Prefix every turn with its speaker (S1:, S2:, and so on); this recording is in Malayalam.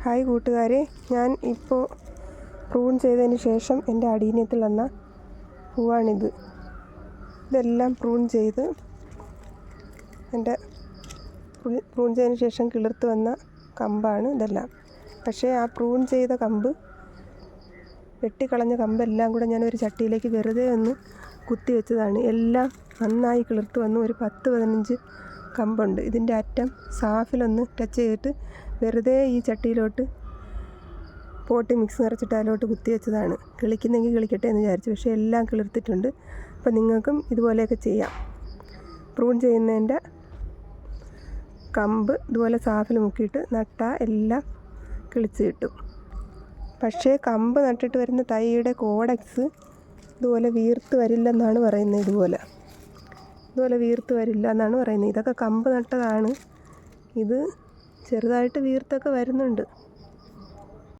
S1: ഹായ് കൂട്ടുകാരെ, ഞാൻ ഇപ്പോൾ പ്രൂൺ ചെയ്തതിന് ശേഷം എൻ്റെ അടീനത്തിൽ വന്ന പൂവാണിത്. ഇതെല്ലാം പ്രൂൺ ചെയ്ത് പ്രൂൺ ചെയ്തതിന് ശേഷം കിളിർത്ത് വന്ന കമ്പാണ് ഇതെല്ലാം. പക്ഷേ ആ പ്രൂൺ ചെയ്ത കമ്പ്, വെട്ടിക്കളഞ്ഞ കമ്പെല്ലാം കൂടെ ഞാനൊരു ചട്ടിയിലേക്ക് വെറുതെ ഒന്ന് കുത്തി വെച്ചതാണ്. എല്ലാം നന്നായി കിളിർത്ത് വന്നു. ഒരു 10-15 കമ്പുണ്ട്. ഇതിൻ്റെ അറ്റം സാഫിലൊന്ന് ടച്ച് ചെയ്തിട്ട് വെറുതെ ഈ ചട്ടിയിലോട്ട് പോട്ടി മിക്സ് നിറച്ചിട്ട് അതിലോട്ട് കുത്തി വെച്ചതാണ്. കിളിക്കുന്നെങ്കിൽ കിളിക്കട്ടെ എന്ന് വിചാരിച്ചു. പക്ഷേ എല്ലാം കിളിർത്തിട്ടുണ്ട്. അപ്പോൾ നിങ്ങൾക്കും ഇതുപോലെയൊക്കെ ചെയ്യാം. പ്രൂൺ ചെയ്യുന്നതിൻ്റെ കമ്പ് ഇതുപോലെ സാഫിൽ മുക്കിയിട്ട് നട്ടാൽ എല്ലാം കിളിച്ച് കിട്ടും. പക്ഷേ കമ്പ് നട്ടിട്ട് വരുന്ന തൈയുടെ കോഡക്സ് ഇതുപോലെ വീർത്ത് വരില്ലെന്നാണ് പറയുന്നത്. ഇതുപോലെ വീർത്ത് വരില്ല എന്നാണ് പറയുന്നത്. ഇതൊക്കെ കമ്പ് നട്ടതാണ്. ഇത് ചെറുതായിട്ട് വീർത്തൊക്കെ വരുന്നുണ്ട്.